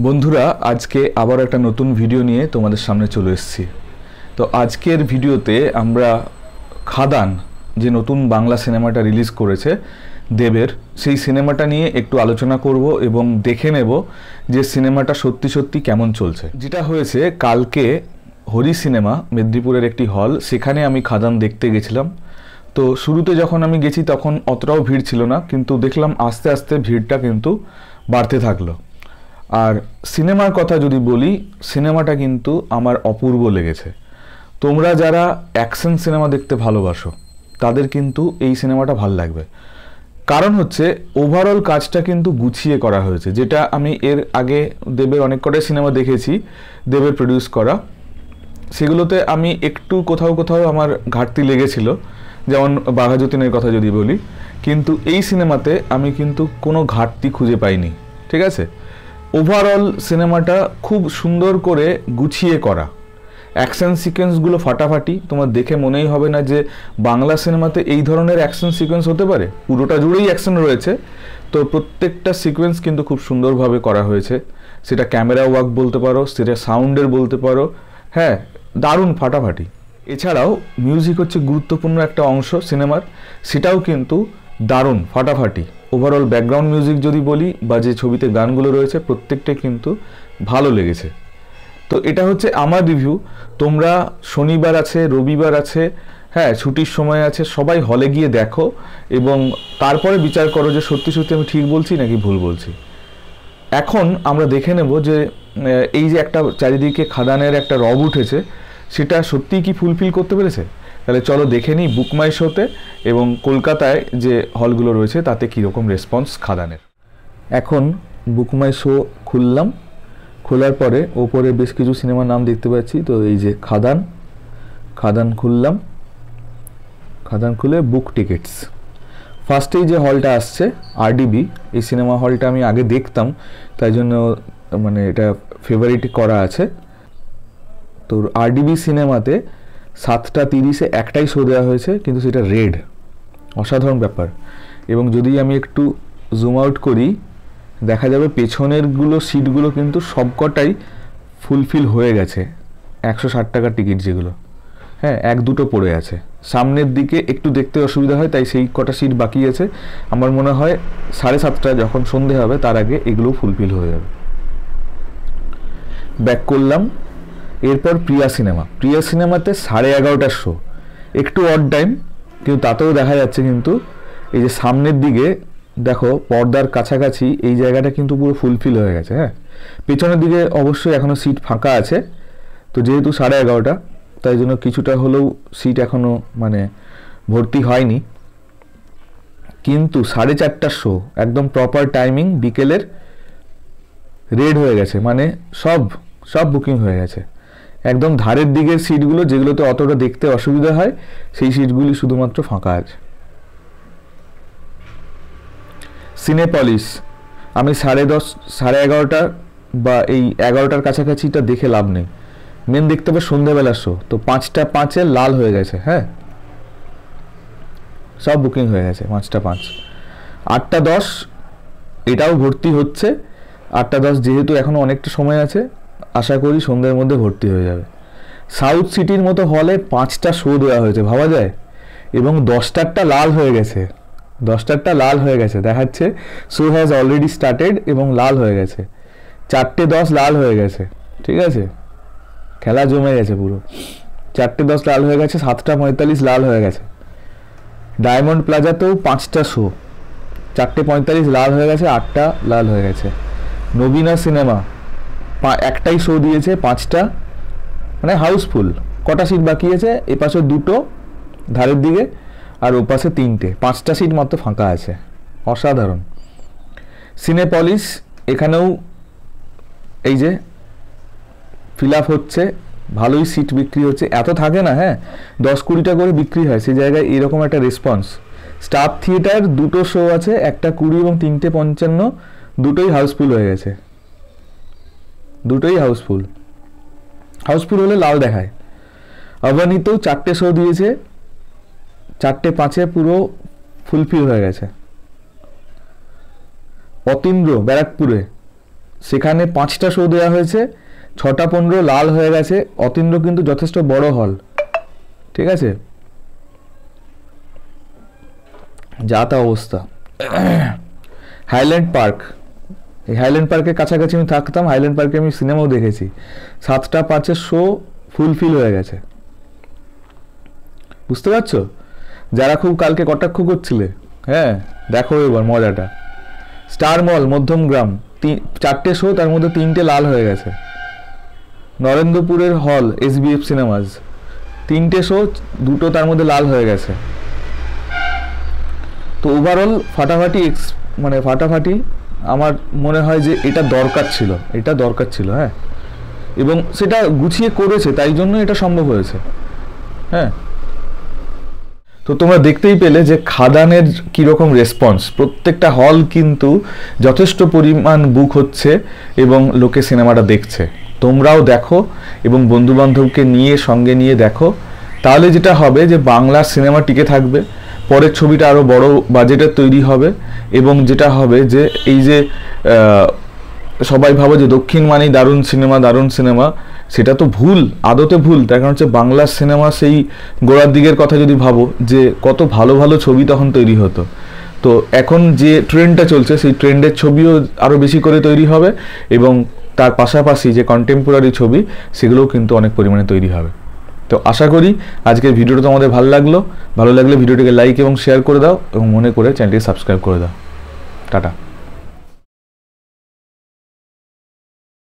বন্ধুরা, আজকে আবার একটা নতুন ভিডিও নিয়ে তোমাদের সামনে চলে এসেছি। তো আজকের ভিডিওতে আমরা খাদান যে নতুন বাংলা সিনেমাটা রিলিজ করেছে দেবের, সেই সিনেমাটা নিয়ে একটু আলোচনা করব এবং দেখে নেব যে সিনেমাটা সত্যি সত্যি কেমন চলছে। যেটা হয়েছে, কালকে হরি সিনেমা মেদিনীপুরের একটি হল, সেখানে আমি খাদান দেখতে গেছিলাম। তো শুরুতে যখন আমি গেছি তখন অতটাও ভিড় ছিল না, কিন্তু দেখলাম আস্তে আস্তে ভিড়টা কিন্তু বাড়তে থাকলো। আর সিনেমার কথা যদি বলি, সিনেমাটা কিন্তু আমার অপূর্ব লেগেছে। তোমরা যারা অ্যাকশন সিনেমা দেখতে ভালোবাসো তাদের কিন্তু এই সিনেমাটা ভালো লাগবে। কারণ হচ্ছে ওভারঅল কাজটা কিন্তু গুছিয়ে করা হয়েছে, যেটা আমি এর আগে দেবের অনেক কটাই সিনেমা দেখেছি দেবের প্রডিউস করা, সেগুলোতে আমি একটু কোথাও কোথাও আমার ঘাটতি লেগেছিল, যেমন বাঘা যতীনের কথা যদি বলি। কিন্তু এই সিনেমাতে আমি কিন্তু কোনো ঘাটতি খুঁজে পাইনি। ঠিক আছে, ওভারঅল সিনেমাটা খুব সুন্দর করে গুছিয়ে করা, অ্যাকশন সিকোয়েন্সগুলো ফাটাফাটি, তোমার দেখে মনেই হবে না যে বাংলা সিনেমাতে এই ধরনের অ্যাকশন সিকোয়েন্স হতে পারে। পুরোটা জুড়েই অ্যাকশন রয়েছে, তো প্রত্যেকটা সিকোয়েন্স কিন্তু খুব সুন্দরভাবে করা হয়েছে। সেটা ক্যামেরা ওয়ার্ক বলতে পারো, সেটা সাউন্ডের বলতে পারো, হ্যাঁ দারুণ ফাটাফাটি। এছাড়াও মিউজিক হচ্ছে গুরুত্বপূর্ণ একটা অংশ সিনেমার, সেটাও কিন্তু দারুণ ফাটাফাটি। ওভারঅল ব্যাকগ্রাউন্ড মিউজিক যদি বলি বা যে ছবিতে গানগুলো রয়েছে প্রত্যেকটাই কিন্তু ভালো লেগেছে। তো এটা হচ্ছে আমার রিভিউ। তোমরা শনিবার আছে, রবিবার আছে, হ্যাঁ ছুটির সময় আছে, সবাই হলে গিয়ে দেখো এবং তারপরে বিচার করো যে সত্যি সত্যি আমি ঠিক বলছি নাকি ভুল বলছি। এখন আমরা দেখে নেব যে এই যে একটা চারিদিকে খাদানের একটা রব উঠেছে, সেটা সত্যিই কি ফুলফিল করতে পেরেছে। তাহলে চলো দেখে নিই বুক মাই শোতে এবং কলকাতায় যে হলগুলো রয়েছে তাতে কীরকম রেসপন্স খাদানের। এখন বুক মাই শো খুললাম, খোলার পরে ওপরে বেশ কিছু সিনেমার নাম দেখতে পাচ্ছি। তো এই যে খাদান, খাদান খুললাম, খাদান খুলে বুক টিকিটস। ফার্স্টেই যে হলটা আসছে আরডিবি, এই সিনেমা হলটা আমি আগে দেখতাম, তাই জন্য মানে এটা ফেভারিট করা আছে। তো আরডিবি সিনেমাতে 7:30 একটাই শো দেওয়া হয়েছে, কিন্তু সেটা রেড, অসাধারণ ব্যাপার। এবং যদি আমি একটু জুম আউট করি, দেখা যাবে পেছনেরগুলো সিটগুলো কিন্তু সবকটাই ফুলফিল হয়ে গেছে। 160 টাকার টিকিট যেগুলো, হ্যাঁ এক দুটো পড়ে আছে। সামনের দিকে একটু দেখতে অসুবিধা হয়, তাই সেই কটা সিট বাকি আছে। আমার মনে হয় 7:30 যখন সন্ধে হবে তার আগে এগুলো ফুলফিল হয়ে যাবে। ব্যাক করলাম। এরপর প্রিয়া সিনেমা, প্রিয়া সিনেমাতে 11:30 শো, একটু অড টাইম, কিন্তু তাতেও দেখা যাচ্ছে কিন্তু এই যে সামনের দিকে দেখো পর্দার কাছাকাছি এই জায়গাটা কিন্তু পুরো ফুলফিল হয়ে গেছে। হ্যাঁ, পেছনের দিকে অবশ্যই এখনও সিট ফাঁকা আছে। তো যেহেতু 11:30 তাই জন্য কিছুটা হলেও সিট এখনও মানে ভর্তি হয়নি, কিন্তু 4:30 শো একদম প্রপার টাইমিং বিকেলের, রেড হয়ে গেছে, মানে সব বুকিং হয়ে গেছে। একদম ধারের দিকের সিটগুলো যেগুলোতে অতটা দেখতে অসুবিধা হয় সেই সিটগুলি শুধুমাত্র ফাঁকা আছে। সিনেপলিস আমি 10:30 11:30 বা এই 11টার কাছাকাছিটা দেখে লাভ নেই, মেন দেখতে হবে সন্ধ্যাবেলার শো। তো 5:05 লাল হয়ে গেছে, হ্যাঁ সব বুকিং হয়ে গেছে 5:05। 8:10 এটাও ভর্তি হচ্ছে। 8:10 যেহেতু এখনও অনেকটা সময় আছে, আশা করি সন্ধ্যের মধ্যে ভর্তি হয়ে যাবে। সাউথ সিটির মতো হলে 5টা শো দেওয়া হয়েছে, ভাবা যায়। এবং 10টারটা লাল হয়ে গেছে, 10টারটা লাল হয়ে গেছে দেখাচ্ছে শো হ্যাজ অলরেডি স্টার্টেড এবং লাল হয়ে গেছে। 4:10 লাল হয়ে গেছে, ঠিক আছে, খেলা জমে গেছে পুরো। 4:10 লাল হয়ে গেছে, 7:45 লাল হয়ে গেছে। ডায়মন্ড প্লাজাতেও 5টা শো, 4:45 লাল হয়ে গেছে, 8টা লাল হয়ে গেছে। নবীনা সিনেমা একটাই শো দিয়েছে, 5টা, মানে হাউসফুল। কটা সিট বাকি আছে, এপাশে 2টো ধারের দিকে আর ওপাশে 3টে, 5টা সিট মাত্র ফাঁকা আছে, অসাধারণ। সিনেপলিস এখানেও এই যে ফিল আপ হচ্ছে, ভালোই সিট বিক্রি হচ্ছে, এত থাকে না, হ্যাঁ 10-20টা করে বিক্রি হয়, সেই জায়গায় এরকম একটা রেসপন্স। স্টার থিয়েটার 2টো শো আছে, 1:20 এবং 3:55, দুটোই হাউসফুল হয়ে গেছে, দুটোই হাউসফুল। হাউসফুল হলে লাল দেখায়। অবনীতেও 4টে শো দিয়েছে, 4:05 পুরো ফুলফিল হয়ে গেছে। অতীন্দ্র ব্যারাকপুরে সেখানে 5টা শো দেওয়া হয়েছে, 6টা 15 লাল হয়ে গেছে। অতীন্দ্র কিন্তু যথেষ্ট বড় হল, ঠিক আছে, যা তা অবস্থা। হাইল্যান্ড পার্ক, এই হাইল্যান্ড পার্কের কাছাকাছি আমি থাকতাম, হাইল্যান্ড পার্কে আমি সিনেমাও দেখেছি। 7টা 5-এর শো ফুলফিল হয়ে গেছে, বুঝতে পারছো? যারা খুব কালকে কটাক্ষ করছিলে, হ্যাঁ দেখো এবার মজাটা। স্টার মল মধ্যমগ্রাম 4টে শো, তার মধ্যে 3টে লাল হয়ে গেছে। নরেন্দ্রপুরের হল SBF সিনেমাস 3টে শো, 2টো তার মধ্যে লাল হয়ে গেছে। তো ওভারঅল ফাটাফাটি মানে ফাটাফাটি। আমার মনে হয় যে এটা দরকার ছিল, হ্যাঁ, এবং সেটা গুছিয়ে করেছে, তাই জন্য এটা সম্ভব হয়েছে। হ্যাঁ, তো তোমরা দেখতেই পেলে যে খাদানের কীরকম রেসপন্স। প্রত্যেকটা হল কিন্তু যথেষ্ট পরিমাণ বুক হচ্ছে এবং লোকে সিনেমাটা দেখছে। তোমরাও দেখো এবং বন্ধুবান্ধবকে নিয়ে সঙ্গে নিয়ে দেখো, তাহলে যেটা হবে যে বাংলা সিনেমা টিকে থাকবে, পরের ছবিটা আরও বড় বাজেটের তৈরি হবে। এবং যেটা হবে যে এই যে সবাই ভাবো যে দক্ষিণ মানেই দারুণ সিনেমা, সেটা তো ভুল, আদতে ভুল। তার কারণ হচ্ছে বাংলা সিনেমা সেই গোড়ার দিকের কথা যদি ভাবো, যে কত ভালো ভালো ছবি তখন তৈরি হতো। তো এখন যে ট্রেন্ডটা চলছে, সেই ট্রেন্ডের ছবিও আরও বেশি করে তৈরি হবে, এবং তার পাশাপাশি যে কন্টেম্পোরারি ছবি, সেগুলোও কিন্তু অনেক পরিমাণে তৈরি হবে। তো আশা করি আজকের ভিডিওটা তোমাদের ভালো লাগলে ভিডিওটিকে লাইক এবং শেয়ার করে দাও, এবং মনে করে চ্যানেলটিকে সাবস্ক্রাইব করে দাও। টাটা।